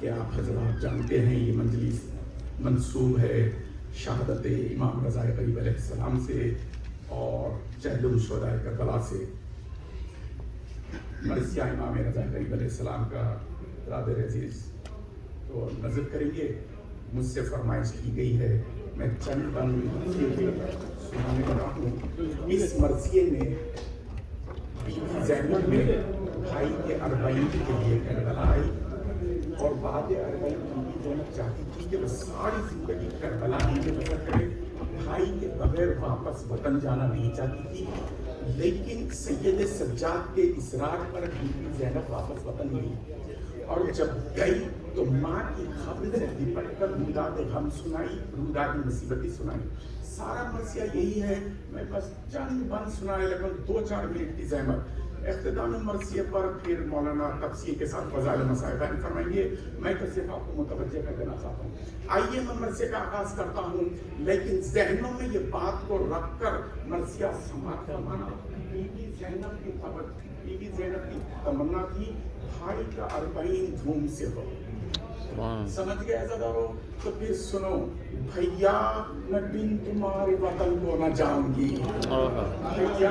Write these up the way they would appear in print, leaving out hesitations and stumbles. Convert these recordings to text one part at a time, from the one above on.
کہ آپ حضرات جانتے ہیں یہ مجلس منسوب ہے شہادت امام رضا غریب علیہ السلام سے اور چہلم شہدائے کربلا سے. مرثیہ امام رضا غریب علیہ السلام کا برادر عزیز تو نظر کریں گے. مجھ سے فرمائش کی گئی ہے میں چند مرثیے سنانے لگا ہوں. اس مرثیے میں بی بی زینب نے بھائی کے اربعین کے لیے کربلا آئی اور بعد اربعین بی بی زینب چاہتی تھی کہ وہ ساری زندگی کربلا میں بسر کرے. بھائی کے بغیر واپس وطن جانا نہیں چاہتی تھی، لیکن سید سجاد کے اصرار پر بی بی زینب واپس وطن گئی اور جب گئی تو ماں کی خبر سے لپٹ کر روداد غم سنائی، روداد مصیبتی سنائی. سارا مرثیہ یہی ہے، میں بس چند بند سنائے لگن 2-4 منٹ کی زحمت. اختتام مرثیے پر پھر مولانا تفسیر کے ساتھ فضائل مسائل بیان فرمائیں گے. میں تو صرف آپ کو متوجہ کر دینا چاہتا ہوں. آئیے میں مرثیے کا آغاز کرتا ہوں، لیکن ذہنوں میں یہ بات کو رکھ کر مرثیہ سماعت فرمانا. بی بی زینب کی خبر، بی بی زینب کی تمنا تھی بھائی کا اربعین دھوم سے ہو. سمجھ گئے عزادارو؟ تو پھر سنو، بھیا میں بن تمہارے وطن کو نہ جاؤں گی. بھیا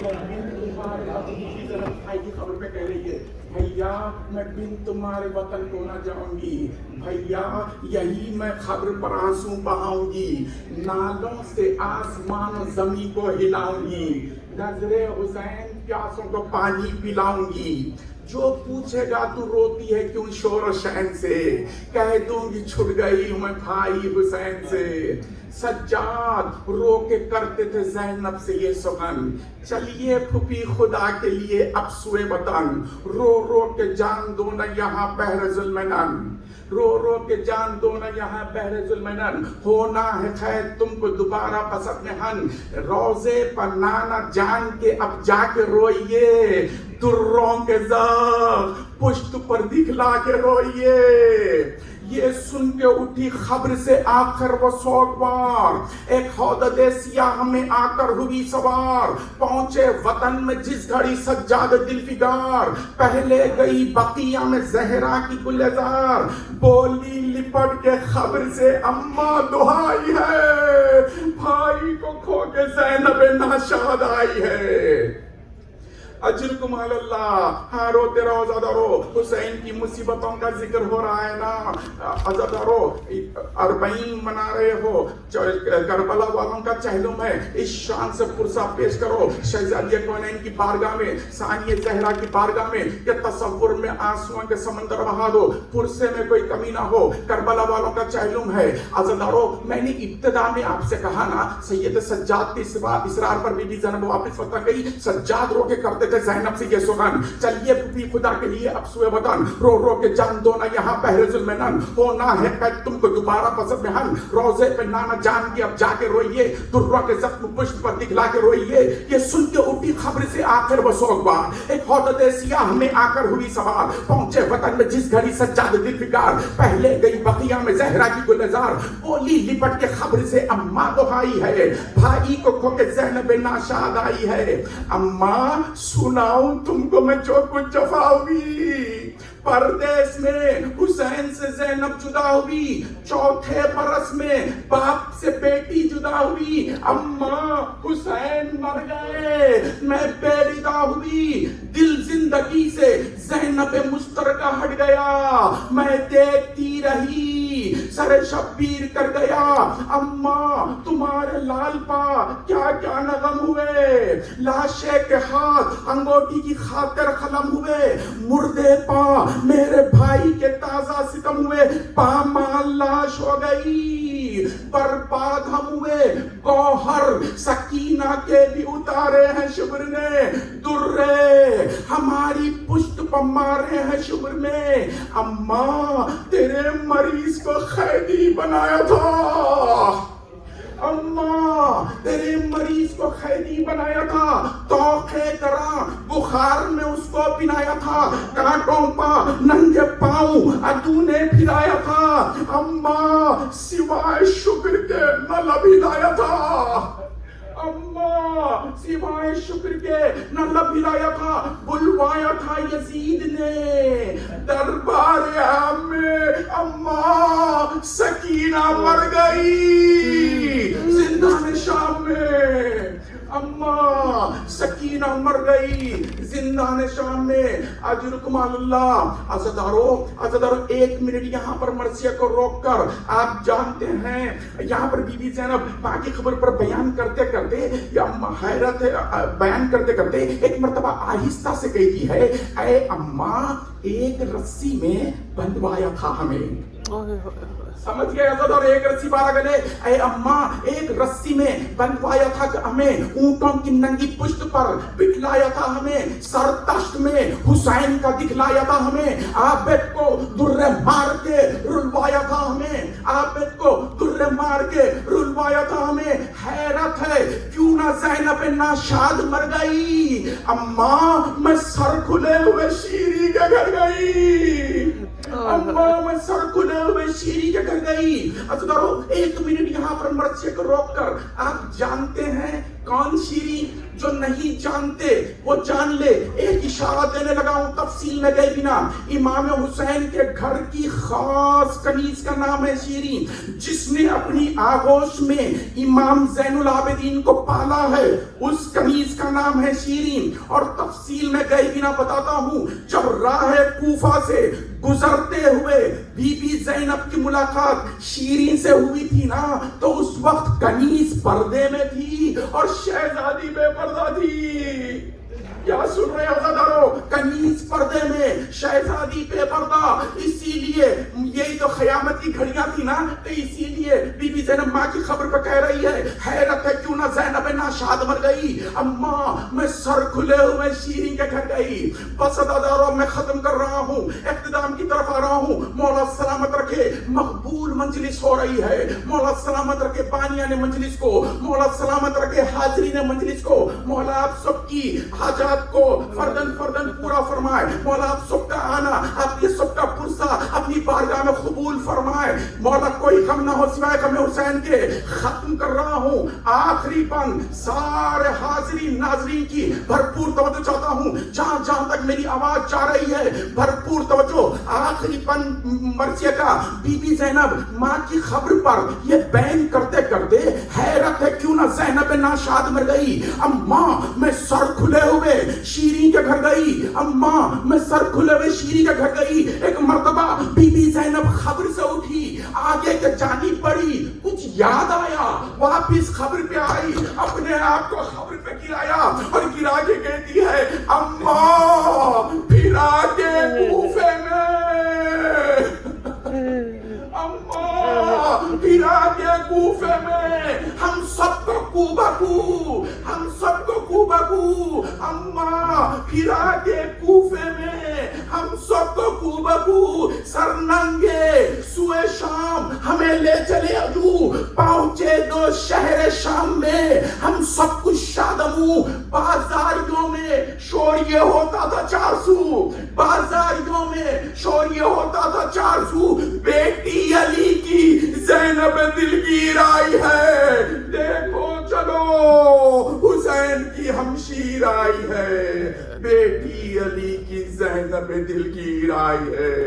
میں بن تمہارے وطن کی طرف بھائی کی خبر پہ کہہ رہی ہے، بھیا میں بن تمہارے وطن کو نہ جاؤں گی. بھیا یہی میں خبر پر آنسو بہاؤں گی، نالوں سے آسمان و زمین کو ہلاؤں گی، نظر حسین پیاسوں کو پانی پلاؤں گی. جو پوچھے گا تو روتی ہے کیوں شور و شہن سے، کہہ دوں گی چھٹ گئی ہوں میں بھائی حسین سے. سجاد رو کے کرتے تھے زینب سے یہ سخن، چلیے پھپھی خدا کے لیے اب سوئے وطن، رو رو کے جان دو نہ یہاں بحر ظلمنن، رو رو کے جان دو نہ یہاں بحر ظلمنن. ہونا ہے خیر تم کو دوبارہ بس اپنے ہن، روزے پر نانا جان کے اب جا کے روئیے، دروں کے زخم پشت پر دکھلا کے روئیے. یہ سن کے اٹھی خبر سے آخر وہ سوگوار، ایک حودد سیاہ میں آ کر ہوئی سوار، پہنچے وطن میں جس گھڑی سجاد دل فگار، پہلے گئی بقیہ میں زہرا کی گلزار، بولی لپٹ کے خبر سے اماں دہائی ہے، بھائی کو کھو کے زینب ناشاد آئی ہے. اجرکم علی اللہ. ہاں روتے رہو عزادارو، حسین کی مصیبتوں کا ذکر ہو رہا ہے نا عزادارو. 40 منا رہے ہو، کربلا والوں کا چہلم ہے، اس شان سے پرسہ پیش کرو شہزادی کونین کی بارگاہ میں، ثانیہ زہرا کی بارگاہ میں، کہ تصور میں آنسوؤں کے سمندر بہا دو، پرسے میں کوئی کمی نہ ہو. کربلا والوں کا چہلم ہے. عزادارو میں نے ابتدا میں آپ سے کہا نا سید سجاد کے اصرار پر بی بی زینب واپس وطن گئی. سجاد رو کے کرتے زینب سے یہ سخن، چلیے پھپھی خدا کے لیے اب سوئے وطن، رو رو کے جان دو نہ یہاں بحر ظلمنن، ہونا ہے قید تم کو دوبارہ پسند میں ہن، روزے پہ نانا جان کی اب جا کے روئیے، دروں کے زخم پشت پر دکھلا کے روئیے. یہ سن کے اٹھی خبر سے آخر وہ سوگوار، ایک حودد سیاہ میں آ کر ہوئی سوار، پہنچے وطن میں جس گھڑی سجاد دل فگار، پہلے گئی بقیہ میں زہرا کی گلزار، بولی لپٹ کے خبر سے اماں دہائی ہے، بھائی کو کھو کے زینب ناشاد آئی ہے. اماں سناؤں تم کو میں جو کچھ جفا ہوئی، پردیس میں حسین سے زینب جدا ہوئی، 4تھے برس میں باپ سے بیٹی جدا ہوئی، اماں حسین مر گئے میں بے ردا ہوئی، دل زندگی سے زینب مشترکہ ہٹ گیا، میں دیکھتی رہی سر شبیر کر گیا. اماں تمہارے لال پا کیا کیا نغم ہوئے، لاشے کے ہاتھ انگوٹی کی خاطر قلم ہوئے، مردے پا میرے بھائی کے تازہ ستم ہوئے، پامال لاش ہو گئی، برباد ہم ہوئے، گوہر سکینہ کے بھی اتارے ہیں شبر نے، درے ہماری پشت پر مارے ہیں شبر نے. اماں تیرے مریض کو قیدی بنایا تھا، اماں تیرے مریض کو قیدی بنایا تھا، توقع کرا بخار میں اس کو پنایا تھا، کانٹوں پا ننگے پاؤں عدو نے پھرایا تھا، اماں سوائے شکر کے نہ لب ہلایا تھا، اماں سوائے شکر کے نہ لب ہلایا تھا. بلوایا تھا یزید نے دربار عام میں سکینہ مر گئی زندان شام میں، اماں سکینہ مر گئی زندان شام میں۔ اجرکم اللہ، عزادارو 1 منٹ یہاں پر مرثیہ کو روک کر، آپ جانتے ہیں یہاں پر بی بی زینب ماں کی خبر پر بیان کرتے کرتے یا حیرت بیان کرتے کرتے ایک مرتبہ آہستہ سے کہتی ہے، اے اماں ایک رسی میں بندھوایا تھا ہمیں۔ سمجھ گئے عزادار، ایک رسی بارہ گلے، اے اماں ایک رسی میں بندھوایا تھا ہمیں، اونٹوں کی ننگی پشت پر بٹھلایا تھا ہمیں، سر تشت میں حسین کا دکھلایا تھا ہمیں، عابد کو درے مار کے رلوایا تھا ہمیں، عابد کو درے مار کے رلوایا تھا ہمیں۔ حیرت ہے کیوں نہ زینب ناشاد مر گئی؟ اماں میں سر کھلے ہوئے شیری کے گھر گئی، اماں میں سر کھلے ہوئے شیری کے گھر گئی۔ عزادارو 1 منٹ یہاں پر مرثیہ کو روک کر، آپ جانتے ہیں کون شیری؟ جو نہیں جانتے وہ جان لے، ایک اشارہ دینے لگا ہوں، تفصیل میں گئے بنا۔ امام حسین کے گھر کی خاص کنیز کا نام ہے شیریں، جس نے اپنی آغوش میں امام زین العابدین کو پالا ہے، اس کنیز کا نام ہے شیریں۔ اور تفصیل میں گئے بنا بتاتا ہوں، جب راہ کوفہ سے گزرتے ہوئے بی بی زینب کی ملاقات شیریں سے ہوئی تھی نا، تو اس وقت کنیز پردے میں تھی اور شہزادی بے پردہ تھی۔ کیا سن رہے ہیں عزادارو؟ کنیز پردے میں، شہزادی بے پردہ۔ اسی لیے یہی تو قیامت کی گھڑیاں تھی نا، تو اسی لیے بی بی زینب ماں کی خبر پہ کہہ رہی ہے، حیرت ہے کیوں نہ زینب ناشاد مر گئی؟ اماں میں سر کھلے ہوئے شیریں کے گھر گئی۔ بس عزادارو میں ختم کر رہا ہوں، اختتام کی طرف آ رہا ہوں۔ مولا سلامت رکھے، مقبول مجلس ہو رہی ہے، مولا سلامت رکھے بانیان مجلس کو، مولا سلامت رکھے حاضرین مجلس کو، مولا آپ سب کی حاجات کو فردن فردن پورا فرمائے، مولا آپ سب کا آنا، آپ یہ سب کا پرسہ اپنی بارگاہ میں قبول فرمائے، مولا کوئی غم نہ ہو سوائے غم حسین کے۔ ختم کر رہا ہوں، آخری بند سارے حاضرین ناظرین کی بھرپور توجہ چاہتا ہوں، جہاں جہاں تک میری آواز جا رہی ہے بھرپور توجہ۔ آخری بند مرثیہ کا، بی بی زینب ماں کی خبر پر یہ بیان کرتے کرتے، حیرت ہے کیوں نہ زینب ناشاد مر گئی؟ اماں میں سر کھلے ہوئے شیریں کے گھر گئی، اماں میں سر کھلے ہوئے شیریں کے گھر گئی۔ ایک مرتبہ بی بی زینب خبر سے اٹھی، آگے کے جانب بڑھی، کچھ یاد آیا، واپس خبر پہ آئی، اپنے آپ کو خبر پہ گرایا اور گرا کے کہتی ہے، اماں پھر آگے کوفے میں، اماں پھر آگے کوفے میں، ہم سب کو کو بکو، ہم سب کو کو بکو، اماں پھر آگے کوفے میں، ہم سب کو کو بکو، سر ننگے سوئے شام ہمیں لے چلے عدو، پہنچے دو شہر شام میں، ہم سب کچھ شادموں، بازاریوں میں شور یہ ہوتا تھا 400، بازاریوں میں شور یہ ہوتا تھا 400، بیٹی علی کی زینب دلگیر آئی ہے، دیکھو چلو حسین کی ہمشیر آئی ہے، بیٹی علی کی زینب دلگیر آئی ہے۔